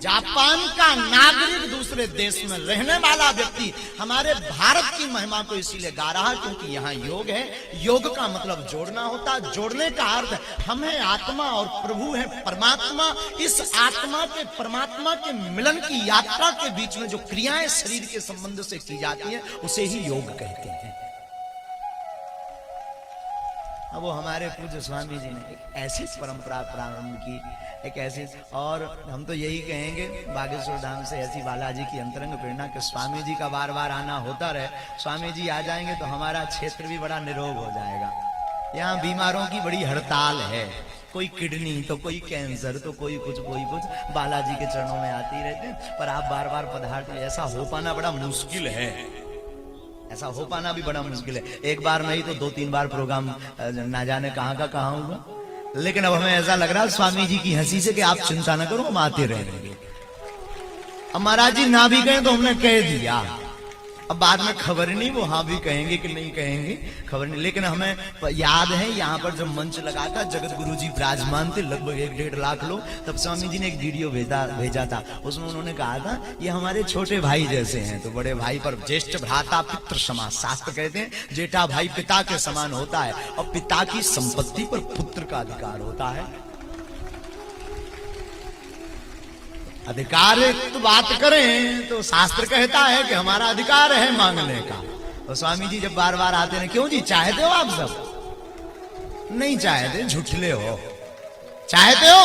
Japan का नागरिक दूसरे देश में रहने वाला व्यक्ति हमारे भारत की महिमा को इसीलिए गा रहा क्योंकि यहाँ योग है। योग का मतलब जोड़ना होता है। जोड़ने का अर्थ हम है आत्मा और प्रभु है परमात्मा। इस आत्मा के परमात्मा के मिलन की यात्रा के बीच में जो क्रियाएं शरीर के संबंध से की जाती है उसे ही योग कहते हैं। अब वो हमारे पूज्य स्वामी जी ने एक ऐसी परंपरा प्रारंभ की, एक ऐसी, और हम तो यही कहेंगे बागेश्वर धाम से ऐसी बालाजी की अंतरंग प्रेरणा कि स्वामी जी का बार बार आना होता रहे। स्वामी जी आ जाएंगे तो हमारा क्षेत्र भी बड़ा निरोग हो जाएगा। यहाँ बीमारों की बड़ी हड़ताल है, कोई किडनी तो कोई कैंसर तो कोई कुछ बालाजी के चरणों में आती रहते हैं। पर आप बार बार पदार्थ ऐसा हो पाना बड़ा मुश्किल है, ऐसा हो पाना भी बड़ा मुश्किल है। एक बार नहीं तो 2-3 बार प्रोग्राम ना जाने कहां का कहां हुआ। लेकिन अब हमें ऐसा लग रहा है स्वामी जी की हंसी से कि आप चिंता न करो, हम आते रहेंगे। अब महाराज जी ना भी कहें तो हमने कह दिया, अब बाद में खबर नहीं वो हाँ भी कहेंगे कि नहीं कहेंगे, खबर नहीं। लेकिन हमें याद है यहाँ पर जब मंच लगा था जगत गुरु जी विराजमान थे, लगभग 1-1.5 लाख लोग, तब स्वामी जी ने एक वीडियो भेजा था। उसमें उन्होंने कहा था ये हमारे छोटे भाई जैसे हैं। तो बड़े भाई पर ज्येष्ठ भ्राता पितृ समान, शास्त्र कहते हैं जेठा भाई पिता के समान होता है और पिता की संपत्ति पर पुत्र का अधिकार होता है। अधिकार तो बात करें तो शास्त्र कहता है कि हमारा अधिकार है मांगने का। तो स्वामी जी जब बार बार आते हैं, क्यों जी चाहते हो आप सब? नहीं चाहते, झूठले हो। चाहते हो?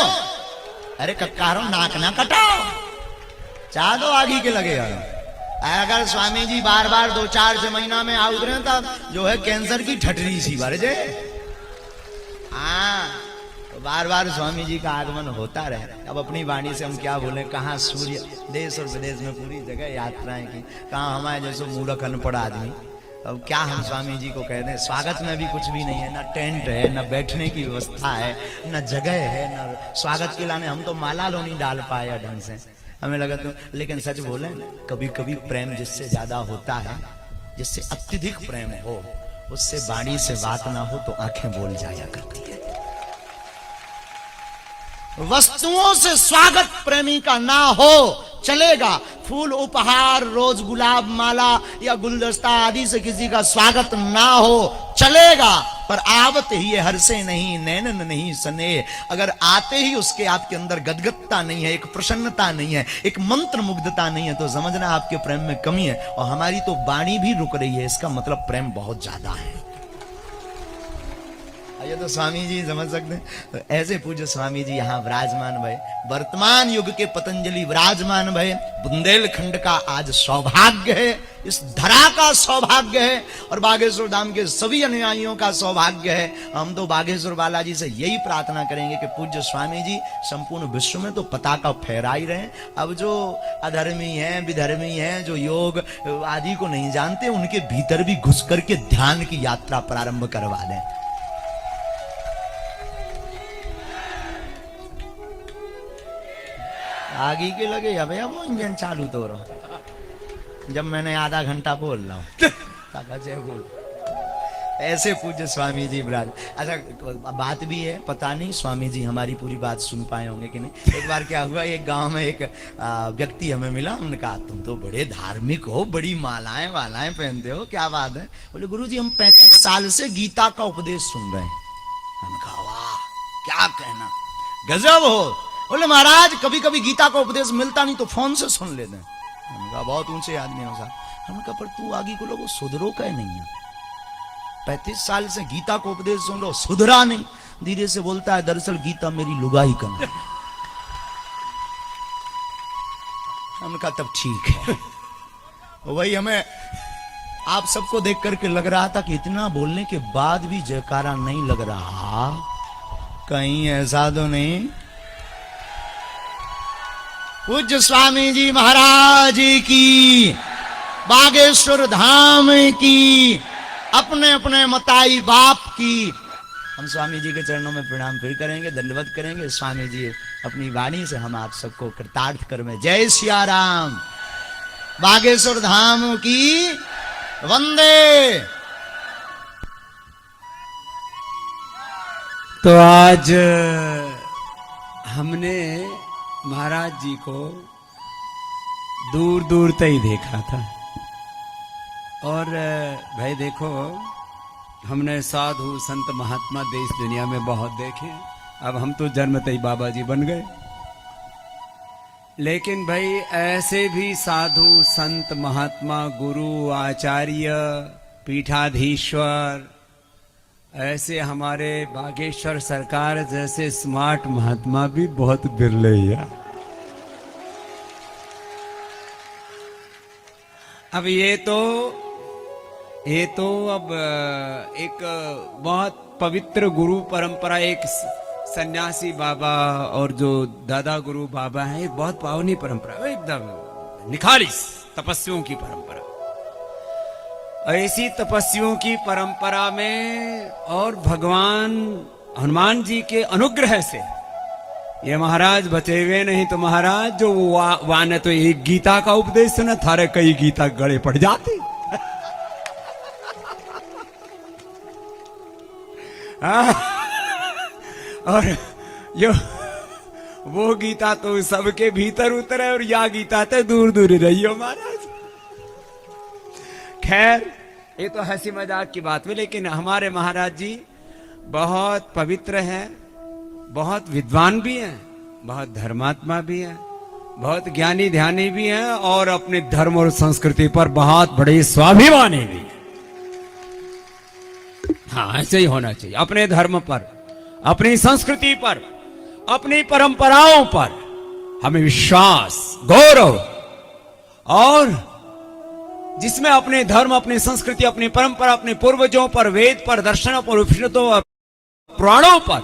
अरे कक्कारो नाक ना कटाओ, चाह दो आगे के लगे। अगर स्वामी जी बार बार 2-4 महीना में आ उतरे तब जो है कैंसर की ठटरी सी भर जाए। हाँ, बार बार स्वामी जी का आगमन होता रहे। अब अपनी वाणी से हम क्या बोले, कहाँ सूर्य देश और विदेश में पूरी जगह यात्राएं की, कहाँ हमारे जैसे मूर्ख अनपढ़ आदमी। अब क्या हम स्वामी जी को कह दें? स्वागत में भी कुछ भी नहीं है, ना टेंट है, ना बैठने की व्यवस्था है, ना जगह है, ना स्वागत के लाने हम तो माला लो नहीं डाल पाए ढंग से, हमें लगा तो। लेकिन सच बोले, कभी कभी प्रेम जिससे ज्यादा होता है, जिससे अत्यधिक प्रेम हो, उससे वाणी से बात ना हो तो आंखें बोल जाया करती है। वस्तुओं से स्वागत प्रेमी का ना हो चलेगा, फूल उपहार रोज गुलाब माला या गुलदस्ता आदि से किसी का स्वागत ना हो चलेगा, पर आवत ही हर्षे नहीं नैनन नहीं स्नेह। अगर आते ही उसके आपके अंदर गदगदता नहीं है, एक प्रसन्नता नहीं है, एक मंत्र मुग्धता नहीं है, तो समझना आपके प्रेम में कमी है। और हमारी तो वाणी भी रुक रही है, इसका मतलब प्रेम बहुत ज्यादा है। ये तो स्वामी जी समझ सकते हैं। तो ऐसे पूज्य स्वामी जी यहाँ विराजमान भय, वर्तमान युग के पतंजलि विराजमान भय। बुंदेलखंड का आज सौभाग्य है, इस धरा का सौभाग्य है और बागेश्वर धाम के सभी अनुयायियों का सौभाग्य है। हम तो बागेश्वर बालाजी से यही प्रार्थना करेंगे कि पूज्य स्वामी जी संपूर्ण विश्व में तो पताका फहरा ही रहे। अब जो अधर्मी हैं, विधर्मी हैं, जो योग आदि को नहीं जानते, उनके भीतर भी घुस करके ध्यान की यात्रा प्रारंभ करवा दें। आगे के लगे या भैया वो इंजन चालू तो रहो, जब मैंने आधा घंटा बोल रहा हूँ ऐसे पूज्य स्वामी जी विराज। अच्छा बात भी है, पता नहीं स्वामी जी हमारी पूरी बात सुन पाए होंगे कि नहीं। एक बार क्या हुआ, एक गांव में एक व्यक्ति हमें मिला, उन्होंने कहा तुम तो बड़े धार्मिक हो, बड़ी मालाएं वालाएं पहनते हो, क्या बात है? बोले गुरुजी हम 35 साल से गीता का उपदेश सुन रहे हैं। हमने कहा वाह क्या कहना, गजब हो। बोले महाराज कभी कभी गीता का उपदेश मिलता नहीं तो फोन से सुन लेते हैं। हमने कहा बहुत ऊंचे आदमी हो साहब। हमने कहा पर तू आगे को लोगों सुधरो का नहीं है, 35 साल से गीता का उपदेश सुन लो, सुधरा नहीं। धीरे से बोलता है दरअसल गीता मेरी लुगाई करना। हमने कहा तब ठीक है। वही हमें आप सबको देख करके लग रहा था कि इतना बोलने के बाद भी जयकारा नहीं लग रहा, कहीं ऐसा तो नहीं। पूज्य स्वामी जी महाराज की, बागेश्वर धाम की, अपने अपने मताई बाप की। हम स्वामी जी के चरणों में प्रणाम फिर करेंगे, दंडवत करेंगे। स्वामी जी अपनी वाणी से हम आप सबको कृतार्थ कर में। जय सिया राम, बागेश्वर धाम की वंदे। तो आज हमने महाराज जी को दूर दूर तक ही देखा था। और भाई देखो, हमने साधु संत महात्मा देश दुनिया में बहुत देखे। अब हम तो जन्मते ही बाबा जी बन गए, लेकिन भाई ऐसे भी साधु संत महात्मा गुरु आचार्य पीठाधीश्वर, ऐसे हमारे बागेश्वर सरकार जैसे स्मार्ट महात्मा भी बहुत बिरले हैं। अब ये तो अब एक बहुत पवित्र गुरु परंपरा, एक सन्यासी बाबा और जो दादा गुरु बाबा है, एक बहुत पावनी परंपरा, एकदम निखालिस तपस्वियों की परंपरा। ऐसी तपस्वियों की परंपरा में और भगवान हनुमान जी के अनुग्रह से ये महाराज बचे हुए, नहीं तो महाराज जो वाने तो एक गीता का उपदेश न थारे कई गीता गले पड़ जाते। और यो वो गीता तो सबके भीतर उतरे और या गीता तो दूर दूर रही हो महाराज। खैर ये तो हंसी मजाक की बात है, लेकिन हमारे महाराज जी बहुत पवित्र हैं, बहुत विद्वान भी हैं, बहुत धर्मात्मा भी हैं, बहुत ज्ञानी ध्यानी भी हैं और अपने धर्म और संस्कृति पर बहुत बड़े स्वाभिमानी भी हैं। हाँ, ऐसे ही होना चाहिए। अपने धर्म पर, अपनी संस्कृति पर, अपनी परंपराओं पर हमें विश्वास, गौरव, और जिसमें अपने धर्म, अपनी संस्कृति, अपनी परंपरा, अपने पूर्वजों पर, वेद पर, दर्शनों पर, उपनिषदों और पुराणों पर,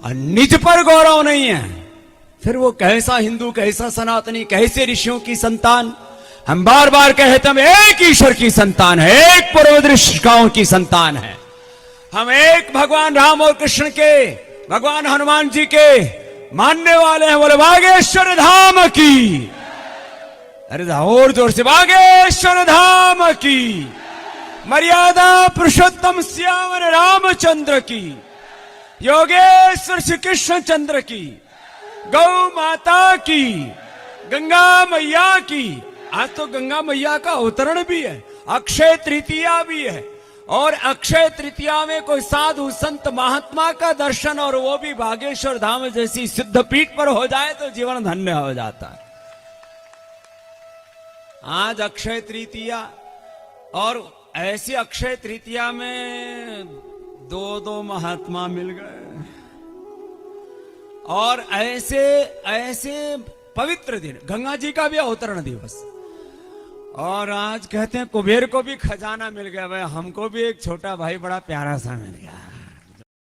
निज पर गौरव नहीं है, फिर वो कैसा हिंदू, कैसा सनातनी, कैसे ऋषियों की संतान। हम बार बार कहते हम एक ईश्वर की संतान है, एक पूर्वदृष्टिकाओं की संतान है। हम एक भगवान राम और कृष्ण के, भगवान हनुमान जी के मानने वाले हैं। बोले बागेश्वर धाम की, अरे और जोर से, बागेश्वर धाम की, मर्यादा पुरुषोत्तम श्याम रामचंद्र की, योगेश्वर श्री कृष्ण चंद्र की, गौ माता की, गंगा मैया की। आज तो गंगा मैया का अवतरण भी है, अक्षय तृतीया भी है, और अक्षय तृतीया में कोई साधु संत महात्मा का दर्शन, और वो भी बागेश्वर धाम जैसी सिद्ध पीठ पर हो जाए तो जीवन धन्य हो जाता है। आज अक्षय तृतीया, और ऐसी अक्षय तृतीया में दो महात्मा मिल गए, और ऐसे पवित्र दिन, गंगा जी का भी अवतरण दिवस, और आज कहते हैं कुबेर को भी खजाना मिल गया। भाई हमको भी एक छोटा भाई बड़ा प्यारा सा मिल गया।